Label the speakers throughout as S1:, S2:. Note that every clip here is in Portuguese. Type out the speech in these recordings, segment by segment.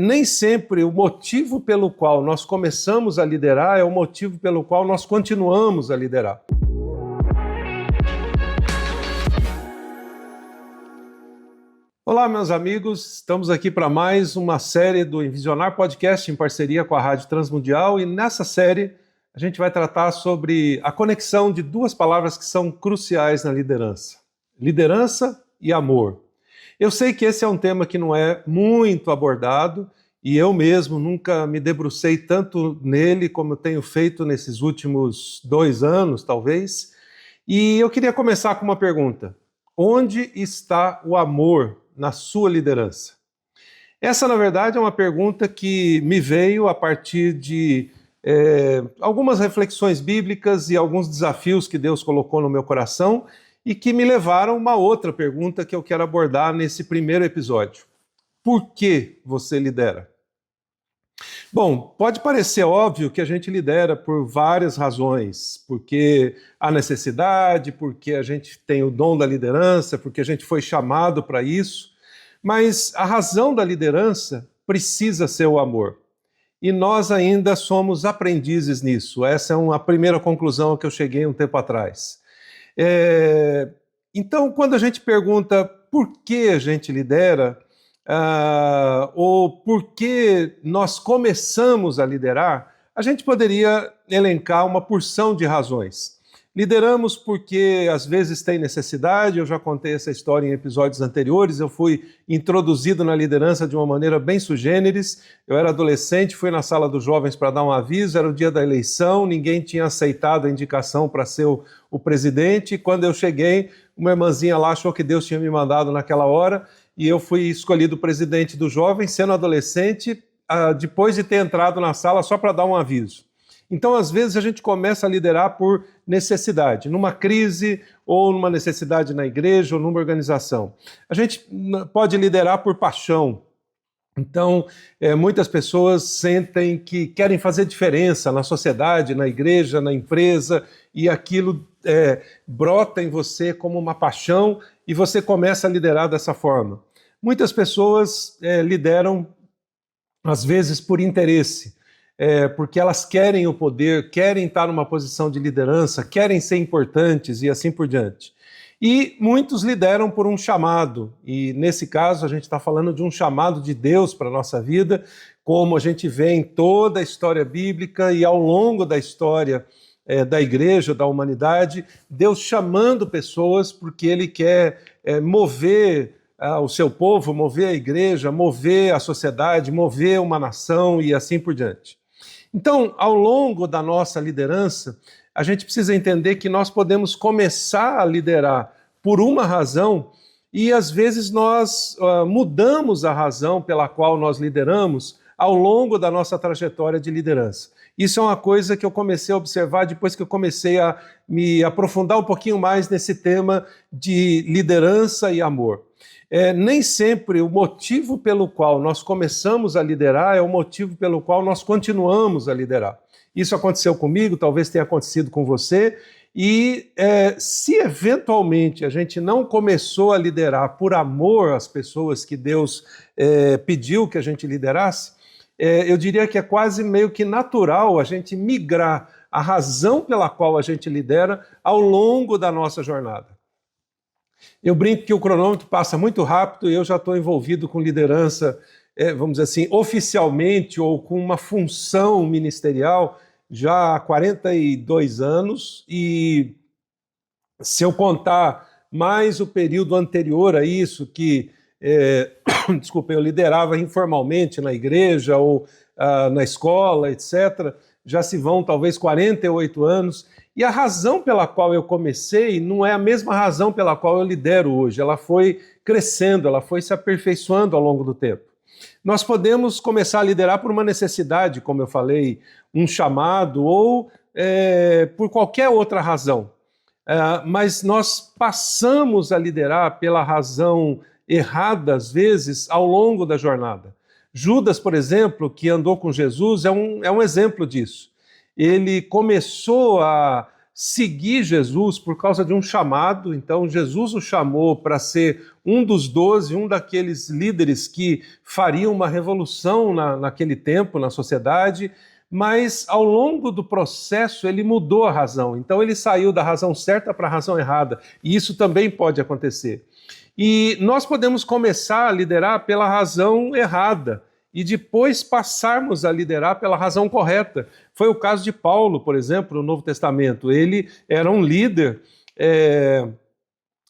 S1: Nem sempre o motivo pelo qual nós começamos a liderar é o motivo pelo qual nós continuamos a liderar. Olá, meus amigos, estamos aqui para mais uma série do Envisionar Podcast em parceria com a Rádio Transmundial, e nessa série a gente vai tratar sobre a conexão de duas palavras que são cruciais na liderança: liderança e amor. Eu sei que esse é um tema que não é muito abordado e eu mesmo nunca me debrucei tanto nele como eu tenho feito nesses últimos 2 anos, talvez. E eu queria começar com uma pergunta: onde está o amor na sua liderança? Essa, na verdade, é uma pergunta que me veio a partir de algumas reflexões bíblicas e alguns desafios que Deus colocou no meu coração e que me levaram a uma outra pergunta que eu quero abordar nesse primeiro episódio. Por que você lidera? Bom, pode parecer óbvio que a gente lidera por várias razões, porque há necessidade, porque a gente tem o dom da liderança, porque a gente foi chamado para isso, mas a razão da liderança precisa ser o amor. E nós ainda somos aprendizes nisso. Essa é uma primeira conclusão que eu cheguei um tempo atrás. Então, quando a gente pergunta por que a gente lidera, ou por que nós começamos a liderar, a gente poderia elencar uma porção de razões. Lideramos porque às vezes tem necessidade. Eu já contei essa história em episódios anteriores. Eu fui introduzido na liderança de uma maneira bem sui generis. Eu era adolescente, fui na sala dos jovens para dar um aviso, era o dia da eleição, ninguém tinha aceitado a indicação para ser o presidente. Quando eu cheguei, uma irmãzinha lá achou que Deus tinha me mandado naquela hora, e eu fui escolhido presidente dos jovens, sendo adolescente, depois de ter entrado na sala só para dar um aviso. Então, às vezes, a gente começa a liderar por necessidade, numa crise, ou numa necessidade na igreja, ou numa organização. A gente pode liderar por paixão. Então, muitas pessoas sentem que querem fazer diferença na sociedade, na igreja, na empresa, e aquilo brota em você como uma paixão, e você começa a liderar dessa forma. Muitas pessoas lideram, às vezes, por interesse, porque elas querem o poder, querem estar numa posição de liderança, querem ser importantes e assim por diante. E muitos lideram por um chamado, e nesse caso a gente está falando de um chamado de Deus para a nossa vida, como a gente vê em toda a história bíblica e ao longo da história da igreja, da humanidade, Deus chamando pessoas porque Ele quer mover o seu povo, mover a igreja, mover a sociedade, mover uma nação e assim por diante. Então, ao longo da nossa liderança, a gente precisa entender que nós podemos começar a liderar por uma razão e, às vezes, nós mudamos a razão pela qual nós lideramos ao longo da nossa trajetória de liderança. Isso é uma coisa que eu comecei a observar depois que eu comecei a me aprofundar um pouquinho mais nesse tema de liderança e amor. Nem sempre o motivo pelo qual nós começamos a liderar é o motivo pelo qual nós continuamos a liderar. Isso aconteceu comigo, talvez tenha acontecido com você, e se eventualmente a gente não começou a liderar por amor às pessoas que Deus pediu que a gente liderasse, eu diria que é quase meio que natural a gente migrar a razão pela qual a gente lidera ao longo da nossa jornada. Eu brinco que o cronômetro passa muito rápido e eu já estou envolvido com liderança, vamos dizer assim, oficialmente ou com uma função ministerial já há 42 anos, e se eu contar mais o período anterior a isso, que eu liderava informalmente na igreja ou na escola, etc., já se vão talvez 48 anos, e a razão pela qual eu comecei não é a mesma razão pela qual eu lidero hoje. Ela foi crescendo, ela foi se aperfeiçoando ao longo do tempo. Nós podemos começar a liderar por uma necessidade, como eu falei, um chamado, ou por qualquer outra razão. Mas nós passamos a liderar pela razão errada, às vezes, ao longo da jornada. Judas, por exemplo, que andou com Jesus, é um exemplo disso. Ele começou a seguir Jesus por causa de um chamado. Então, Jesus o chamou para ser um dos 12, um daqueles líderes que fariam uma revolução naquele tempo, na sociedade, mas ao longo do processo ele mudou a razão. Então, ele saiu da razão certa para a razão errada, e isso também pode acontecer. E nós podemos começar a liderar pela razão errada e depois passarmos a liderar pela razão correta. Foi o caso de Paulo, por exemplo, no Novo Testamento. Ele era um líder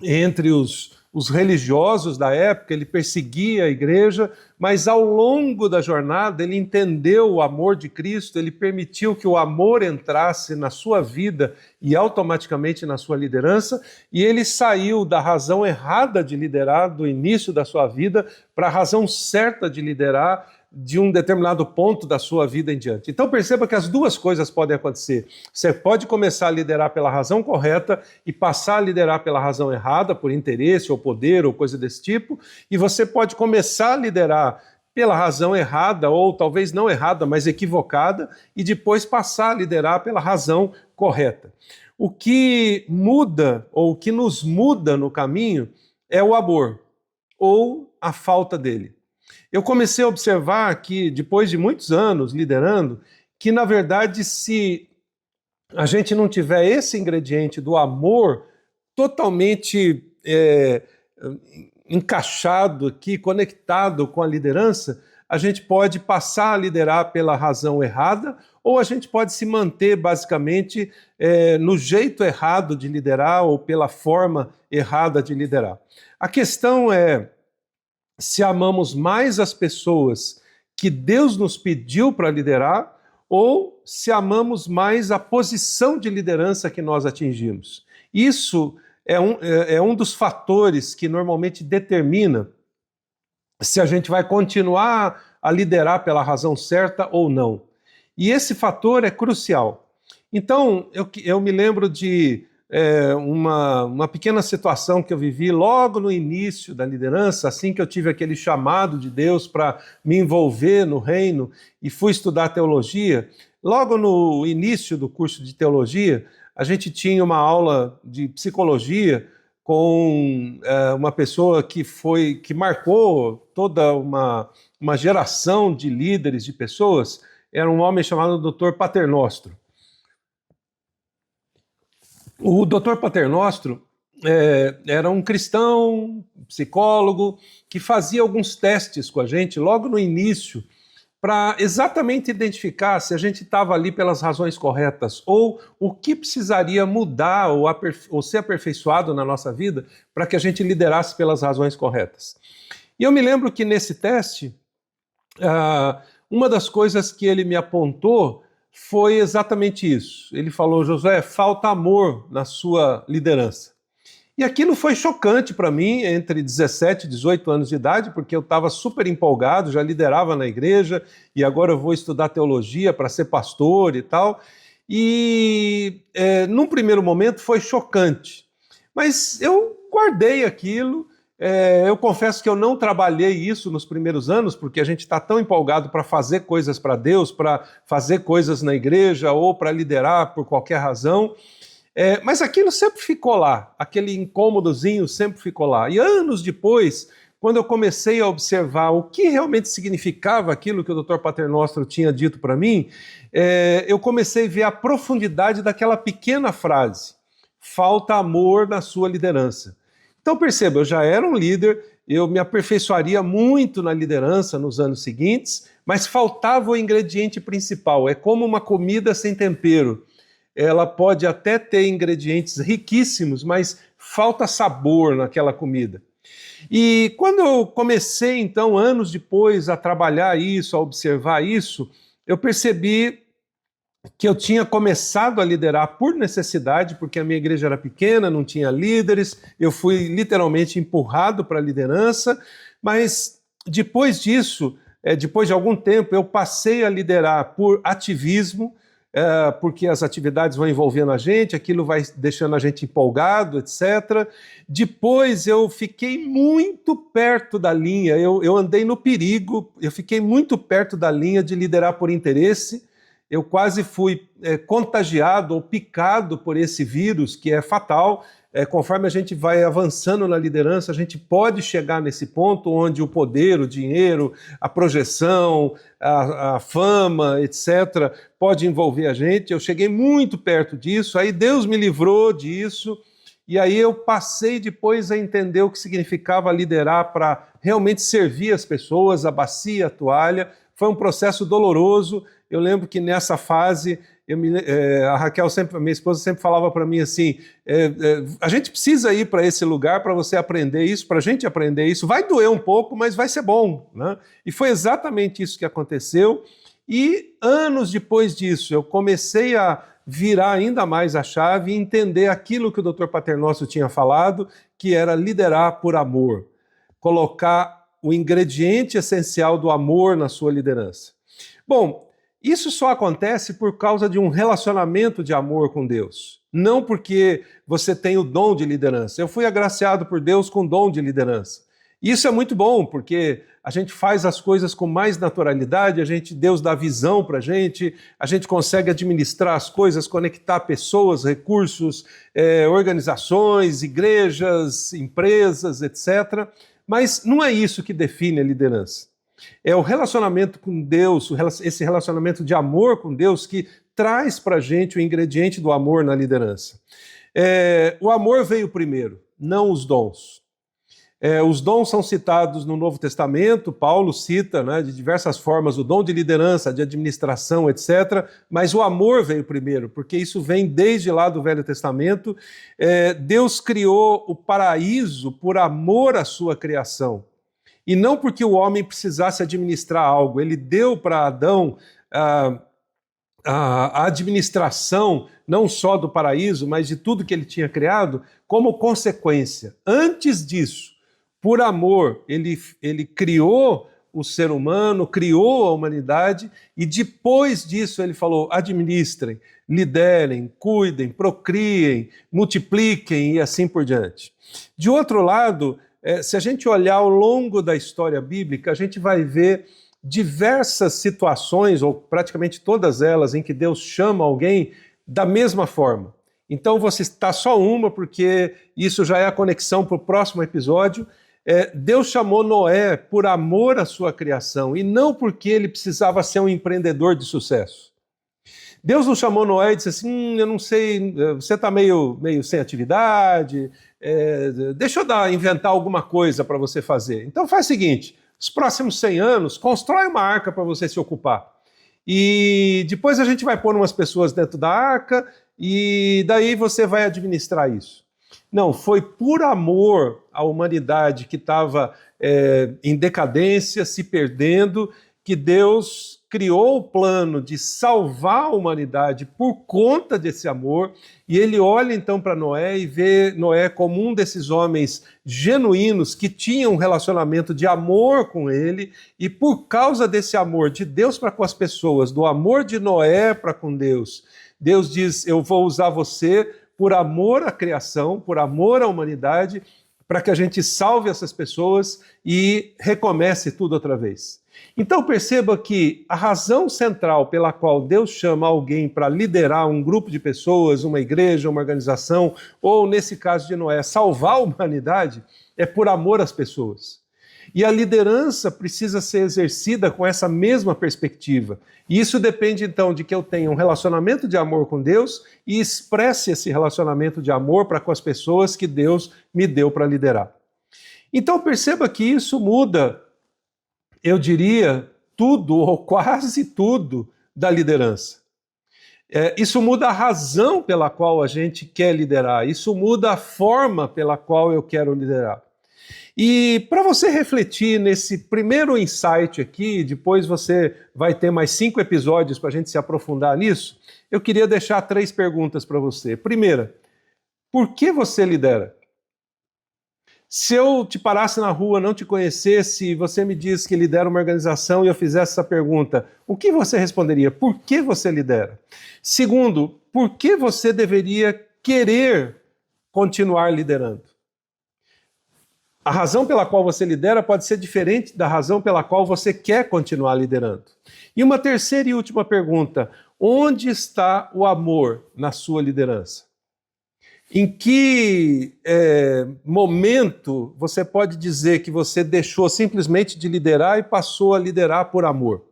S1: entre os religiosos da época, ele perseguia a igreja, mas ao longo da jornada ele entendeu o amor de Cristo, ele permitiu que o amor entrasse na sua vida e automaticamente na sua liderança, e ele saiu da razão errada de liderar do início da sua vida para a razão certa de liderar de um determinado ponto da sua vida em diante. Então perceba que as duas coisas podem acontecer. Você pode começar a liderar pela razão correta e passar a liderar pela razão errada, por interesse ou poder ou coisa desse tipo, e você pode começar a liderar pela razão errada, ou talvez não errada, mas equivocada, e depois passar a liderar pela razão correta. O que muda, ou o que nos muda no caminho, é o amor, ou a falta dele. Eu comecei a observar que, depois de muitos anos liderando, que, na verdade, se a gente não tiver esse ingrediente do amor totalmente encaixado aqui, conectado com a liderança, a gente pode passar a liderar pela razão errada, ou a gente pode se manter, basicamente, no jeito errado de liderar ou pela forma errada de liderar. A questão é se amamos mais as pessoas que Deus nos pediu para liderar ou se amamos mais a posição de liderança que nós atingimos. Isso é um dos fatores que normalmente determina se a gente vai continuar a liderar pela razão certa ou não. E esse fator é crucial. Então, eu me lembro de uma pequena situação que eu vivi logo no início da liderança, assim que eu tive aquele chamado de Deus para me envolver no reino e fui estudar teologia. Logo no início do curso de teologia, a gente tinha uma aula de psicologia com uma pessoa que marcou toda uma geração de líderes, de pessoas. Era um homem chamado Dr. Paternostro. O Dr. Paternostro era um cristão, psicólogo, que fazia alguns testes com a gente logo no início, para exatamente identificar se a gente estava ali pelas razões corretas ou o que precisaria mudar ou ser aperfeiçoado na nossa vida para que a gente liderasse pelas razões corretas. E eu me lembro que nesse teste, uma das coisas que ele me apontou foi exatamente isso. Ele falou: Josué, falta amor na sua liderança. E aquilo foi chocante para mim, entre 17 e 18 anos de idade, porque eu estava super empolgado, já liderava na igreja, e agora eu vou estudar teologia para ser pastor e tal. E num primeiro momento foi chocante, mas eu guardei aquilo. Eu confesso que eu não trabalhei isso nos primeiros anos, porque a gente está tão empolgado para fazer coisas para Deus, para fazer coisas na igreja ou para liderar por qualquer razão. Mas aquilo sempre ficou lá, aquele incômodozinho sempre ficou lá. E anos depois, quando eu comecei a observar o que realmente significava aquilo que o Dr. Paternostro tinha dito para mim, eu comecei a ver a profundidade daquela pequena frase: falta amor na sua liderança. Então perceba, eu já era um líder, eu me aperfeiçoaria muito na liderança nos anos seguintes, mas faltava o ingrediente principal. É como uma comida sem tempero. Ela pode até ter ingredientes riquíssimos, mas falta sabor naquela comida. E quando eu comecei, então, anos depois, a trabalhar isso, a observar isso, eu percebi que eu tinha começado a liderar por necessidade, porque a minha igreja era pequena, não tinha líderes, eu fui literalmente empurrado para a liderança, mas depois disso, depois de algum tempo, eu passei a liderar por ativismo, porque as atividades vão envolvendo a gente, aquilo vai deixando a gente empolgado, etc. Depois eu fiquei muito perto da linha, eu andei no perigo, eu fiquei muito perto da linha de liderar por interesse. eu quase fui contagiado ou picado por esse vírus que é fatal. Conforme a gente vai avançando na liderança, a gente pode chegar nesse ponto onde o poder, o dinheiro, a projeção, a fama, etc., pode envolver a gente. Eu cheguei muito perto disso, aí Deus me livrou disso, e aí eu passei depois a entender o que significava liderar para realmente servir as pessoas, a bacia, a toalha. Foi um processo doloroso. Eu lembro que nessa fase, a Raquel sempre, minha esposa sempre falava para mim assim, a gente precisa ir para esse lugar para você aprender isso, para a gente aprender isso. Vai doer um pouco, mas vai ser bom, né? E foi exatamente isso que aconteceu. E anos depois disso, eu comecei a virar ainda mais a chave e entender aquilo que o Dr. Paternoster tinha falado, que era liderar por amor, colocar o ingrediente essencial do amor na sua liderança. Bom, isso só acontece por causa de um relacionamento de amor com Deus, não porque você tem o dom de liderança. Eu fui agraciado por Deus com o dom de liderança. Isso é muito bom, porque a gente faz as coisas com mais naturalidade, Deus dá visão para a gente consegue administrar as coisas, conectar pessoas, recursos, organizações, igrejas, empresas, etc. Mas não é isso que define a liderança. É o relacionamento com Deus, esse relacionamento de amor com Deus que traz para a gente o ingrediente do amor na liderança. O amor veio primeiro, não os dons. Os dons são citados no Novo Testamento, Paulo cita, né, de diversas formas o dom de liderança, de administração, etc. Mas o amor veio primeiro, porque isso vem desde lá do Velho Testamento. Deus criou o paraíso por amor à sua criação. E não porque o homem precisasse administrar algo. Ele deu para Adão a administração, não só do paraíso, mas de tudo que ele tinha criado, como consequência. Antes disso, por amor, ele criou o ser humano, criou a humanidade, e depois disso ele falou: administrem, liderem, cuidem, procriem, multipliquem e assim por diante. De outro lado, se a gente olhar ao longo da história bíblica, a gente vai ver diversas situações, ou praticamente todas elas, em que Deus chama alguém da mesma forma. Então vou citar só uma, porque isso já é a conexão para o próximo episódio. Deus chamou Noé por amor à sua criação e não porque ele precisava ser um empreendedor de sucesso. Deus não chamou Noé e disse assim: eu não sei, você está meio sem atividade, deixa eu inventar alguma coisa para você fazer. Então faz o seguinte, os próximos 100 anos, constrói uma arca para você se ocupar. E depois a gente vai pôr umas pessoas dentro da arca e daí você vai administrar isso. Não, foi por amor à humanidade que estava em decadência, se perdendo, que Deus criou o plano de salvar a humanidade por conta desse amor, e ele olha então para Noé e vê Noé como um desses homens genuínos que tinham um relacionamento de amor com ele, e por causa desse amor de Deus para com as pessoas, do amor de Noé para com Deus, Deus diz: eu vou usar você por amor à criação, por amor à humanidade, para que a gente salve essas pessoas e recomece tudo outra vez. Então perceba que a razão central pela qual Deus chama alguém para liderar um grupo de pessoas, uma igreja, uma organização, ou nesse caso de Noé, salvar a humanidade, é por amor às pessoas. E a liderança precisa ser exercida com essa mesma perspectiva. E isso depende, então, de que eu tenha um relacionamento de amor com Deus e expresse esse relacionamento de amor para com as pessoas que Deus me deu para liderar. Então, perceba que isso muda, eu diria, tudo ou quase tudo da liderança. Isso muda a razão pela qual a gente quer liderar. Isso muda a forma pela qual eu quero liderar. E para você refletir nesse primeiro insight aqui, depois você vai ter mais 5 episódios para a gente se aprofundar nisso, eu queria deixar 3 perguntas para você. Primeira, por que você lidera? Se eu te parasse na rua, não te conhecesse, e você me diz que lidera uma organização e eu fizesse essa pergunta, o que você responderia? Por que você lidera? Segundo, por que você deveria querer continuar liderando? A razão pela qual você lidera pode ser diferente da razão pela qual você quer continuar liderando. E uma terceira e última pergunta: onde está o amor na sua liderança? Em que momento você pode dizer que você deixou simplesmente de liderar e passou a liderar por amor?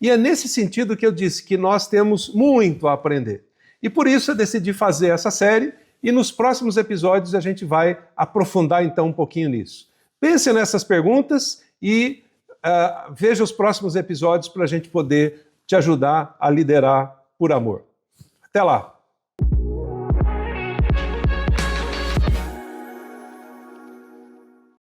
S1: E é nesse sentido que eu disse que nós temos muito a aprender. E por isso eu decidi fazer essa série, e nos próximos episódios a gente vai aprofundar então um pouquinho nisso. Pense nessas perguntas e veja os próximos episódios para a gente poder te ajudar a liderar por amor. Até lá!